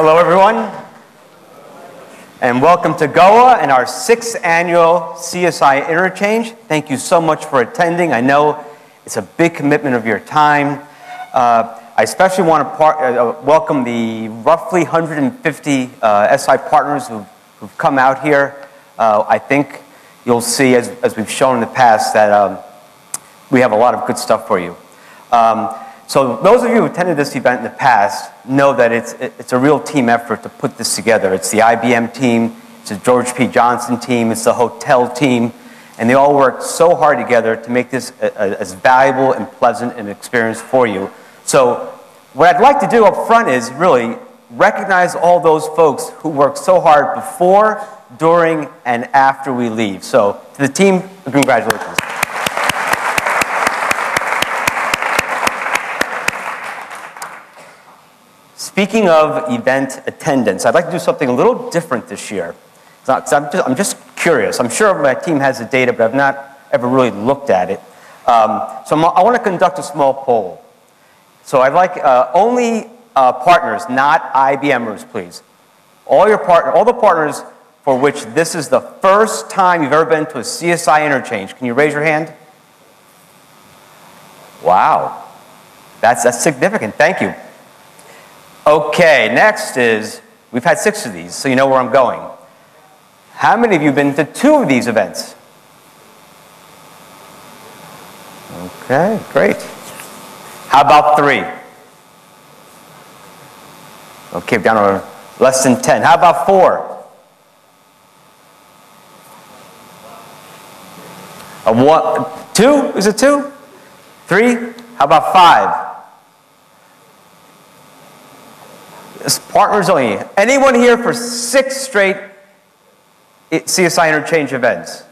Hello, everyone, and welcome to Goa and our 6th annual CSI Interchange. Thank you so much for attending. I know it's a big commitment of your time. I especially want to welcome the roughly 150 SI partners who've come out here. I think you'll see, as we've shown in the past, that we have a lot of good stuff for you. So those of you who attended this event in the past know that it's a real team effort to put this together. It's the IBM team, it's the George P. Johnson team, it's the hotel team, and they all worked so hard together to make this as valuable and pleasant an experience for you. So what I'd like to do up front is really recognize all those folks who worked so hard before, during, and after we leave. So to the team, congratulations. Speaking of event attendance, I'd like to do something a little different this year. I'm just curious. I'm sure my team has the data, but I've not ever really looked at it. I want to conduct a small poll. So I'd like only partners, not IBMers, please. All the partners for which this is the first time you've ever been to a CSI Interchange. Can you raise your hand? Wow, that's significant. Thank you. Okay, next is, we've had 6 of these, so you know where I'm going. How many of you have been to 2 of these events? Okay, great. How about 3? Okay, down to less than 10. How about 4? 2? Is it 2? 3? How about 5? Partners only. Anyone here for 6 straight CSI Interchange events?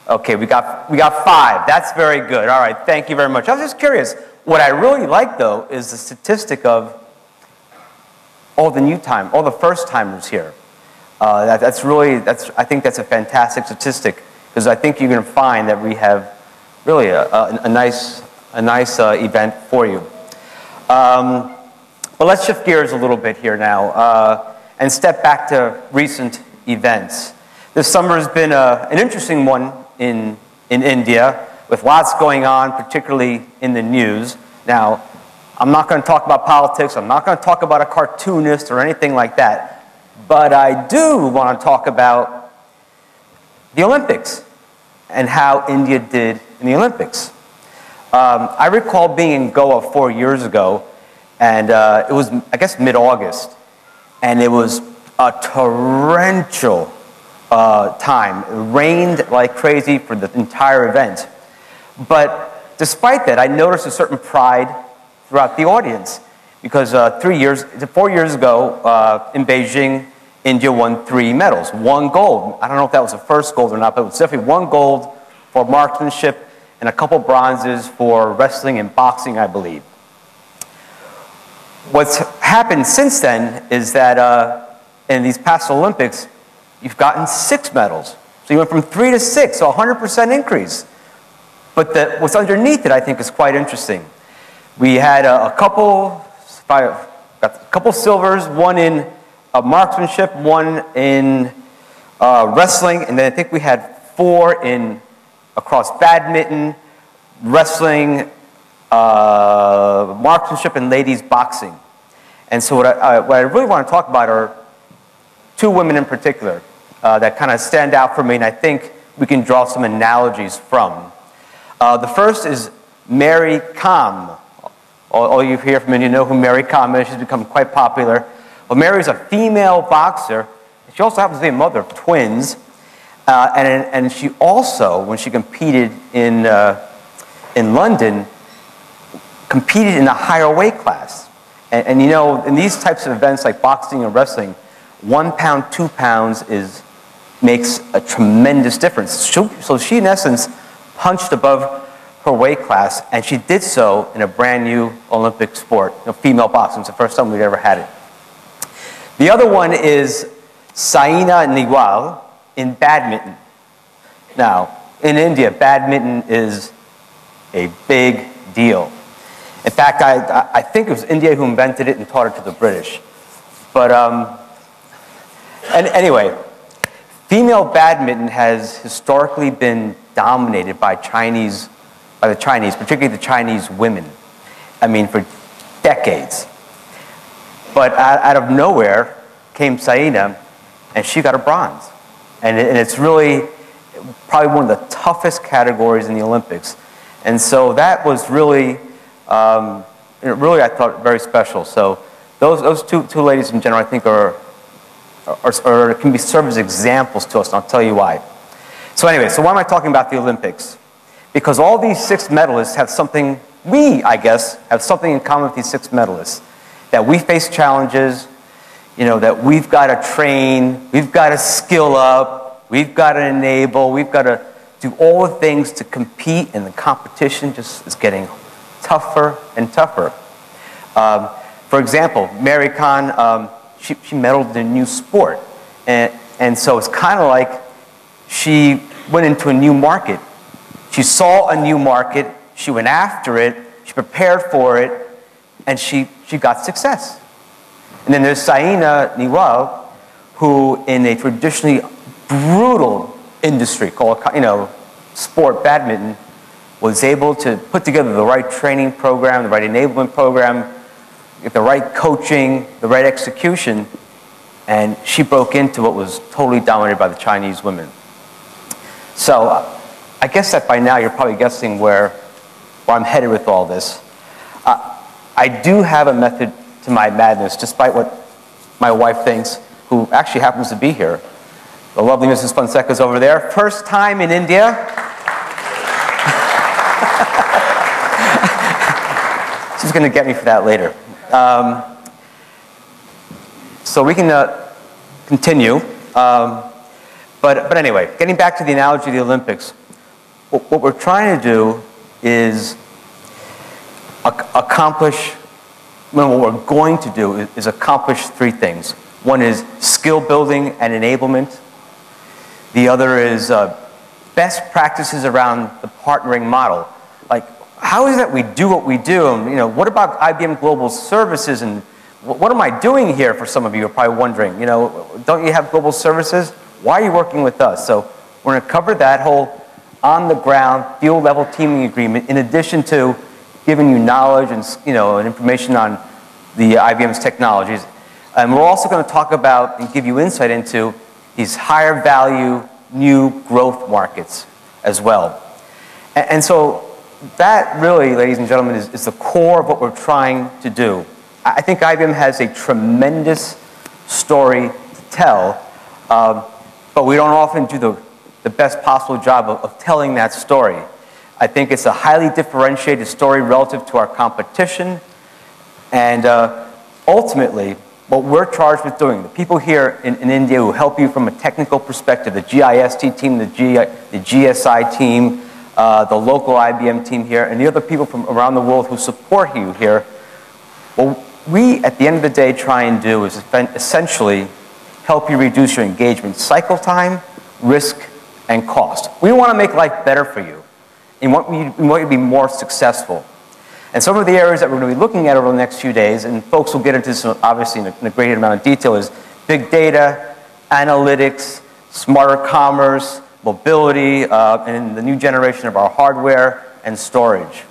Okay, we got 5. That's very good. All right, thank you very much. I was just curious. What I really like, though, is the statistic of all the first-timers here. I think that's a fantastic statistic, because I think you're going to find that we have really a nice event for you. But let's shift gears a little bit here now and step back to recent events. This summer has been an interesting one in India, with lots going on, particularly in the news. Now, I'm not going to talk about politics. I'm not going to talk about a cartoonist or anything like that. But I do want to talk about the Olympics and how India did in the Olympics. I recall being in Goa 4 years ago, and it was, I guess, mid-August, and it was a torrential time. It rained like crazy for the entire event. But despite that, I noticed a certain pride throughout the audience, because 4 years ago in Beijing, India won 3 medals, 1 gold. I don't know if that was the first gold or not, but it was definitely 1 gold for marksmanship and a couple bronzes for wrestling and boxing, I believe. What's happened since then is that in these past Olympics, you've gotten 6 medals. So you went from 3 to 6, so 100% increase. But what's underneath it, I think, is quite interesting. We had a couple silvers, 1 in marksmanship, 1 in wrestling, and then I think we had 4 across badminton, wrestling, marksmanship, and ladies boxing. And so what I really want to talk about are 2 women in particular that kind of stand out for me, and I think we can draw some analogies from. The first is Mary Kom. All you hear from India know who Mary Kom is. She's become quite popular. Well, Mary's a female boxer. She also happens to be a mother of twins. And she also, when she competed in London, competed in a higher weight class. And you know, in these types of events like boxing and wrestling, 1 pound, 2 pounds makes a tremendous difference. So she, in essence, punched above her weight class, and she did so in a brand new Olympic sport, female boxing. It's the first time we've ever had it. The other one is Saina Nehwal in badminton. Now, in India, badminton is a big deal. In fact, I think it was India who invented it and taught it to the British. But anyway, female badminton has historically been dominated by the Chinese, particularly the Chinese women. I mean, for decades. But out of nowhere came Saina, and she got a bronze. And it's really probably one of the toughest categories in the Olympics. And so that was really, really I thought very special. So those two ladies in general, I think can serve as examples to us, and I'll tell you why. So anyway, so why am I talking about the Olympics? Because all these 6 medalists have something, I guess, have something in common with these 6 medalists. That we face challenges, that we've got to train, we've got to skill up, we've got to enable, we've got to do all the things to compete, and the competition just is getting tougher and tougher. For example, Mary Khan, she medaled in a new sport. And so it's kind of like she went into a new market. She saw a new market, she went after it, she prepared for it, and she got success. And then there's Saina Nehwal, who in a traditionally brutal industry called, sport badminton, was able to put together the right training program, the right enablement program, get the right coaching, the right execution, and she broke into what was totally dominated by the Chinese women. So I guess that by now you're probably guessing where I'm headed with all this. I do have a method to my madness, despite what my wife thinks, who actually happens to be here. The lovely Mrs. Fonseca is over there. First time in India. She's going to get me for that later. So we can continue. But anyway, getting back to the analogy of the Olympics, what we're trying to do is accomplish, what we're going to do is accomplish 3 things. One is skill building and enablement. The other is best practices around the partnering model. Like, how is it that we do what we do? And, what about IBM Global Services? And what am I doing here, for some of you are probably wondering? Don't you have global services? Why are you working with us? So we're going to cover that whole on-the-ground, field-level teaming agreement, in addition to giving you knowledge and, and information on the IBM's technologies. And we're also going to talk about and give you insight into these higher value, new growth markets as well. And so that really, ladies and gentlemen, is the core of what we're trying to do. I think IBM has a tremendous story to tell, but we don't often do the best possible job of telling that story. I think it's a highly differentiated story relative to our competition, and ultimately, what we're charged with doing, the people here in India who help you from a technical perspective, the GIST team, the GSI team, the local IBM team here, and the other people from around the world who support you here, what we, at the end of the day, try and do is essentially help you reduce your engagement cycle time, risk, and cost. We want to make life better for you. And we want you to be more successful. And some of the areas that we're going to be looking at over the next few days, and folks will get into this obviously in a great amount of detail, is big data, analytics, smarter commerce, mobility, and the new generation of our hardware and storage.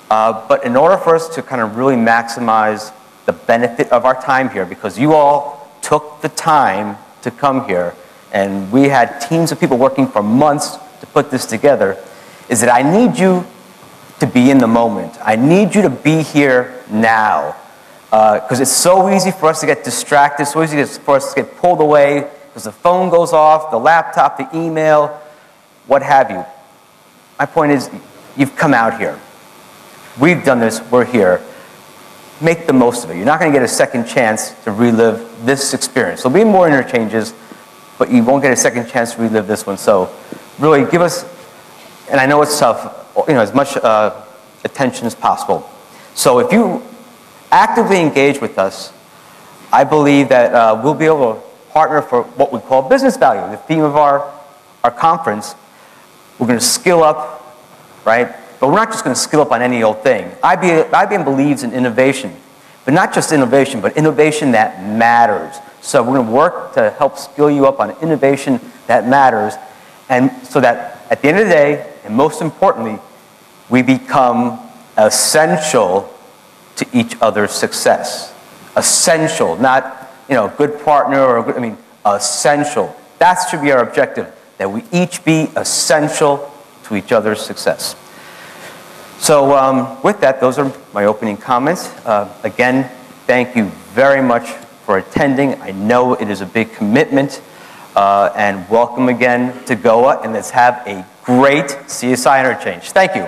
But in order for us to kind of really maximize the benefit of our time here, because you all took the time to come here, and we had teams of people working for months to put this together, is that I need you to be in the moment. I need you to be here now. Because it's so easy for us to get distracted, so easy for us to get pulled away, because the phone goes off, the laptop, the email, what have you. My point is, you've come out here. We've done this, we're here. Make the most of it. You're not going to get a second chance to relive this experience. There'll be more interchanges, but you won't get a second chance to relive this one. So really give us, and I know it's tough, as much attention as possible. So if you actively engage with us, I believe that we'll be able to partner for what we call business value. The theme of our conference, we're going to skill up, right? But we're not just going to skill up on any old thing. IBM believes in innovation, but not just innovation, but innovation that matters. So we're going to work to help skill you up on innovation that matters, and so that at the end of the day, and most importantly, we become essential to each other's success. Essential, not, you know, good partner or good, I mean, essential. That should be our objective, that we each be essential to each other's success. So with that, those are my opening comments. Again, thank you very much for attending. I know it is a big commitment, and welcome again to GOA, and let's have a great CSI Interchange. Thank you.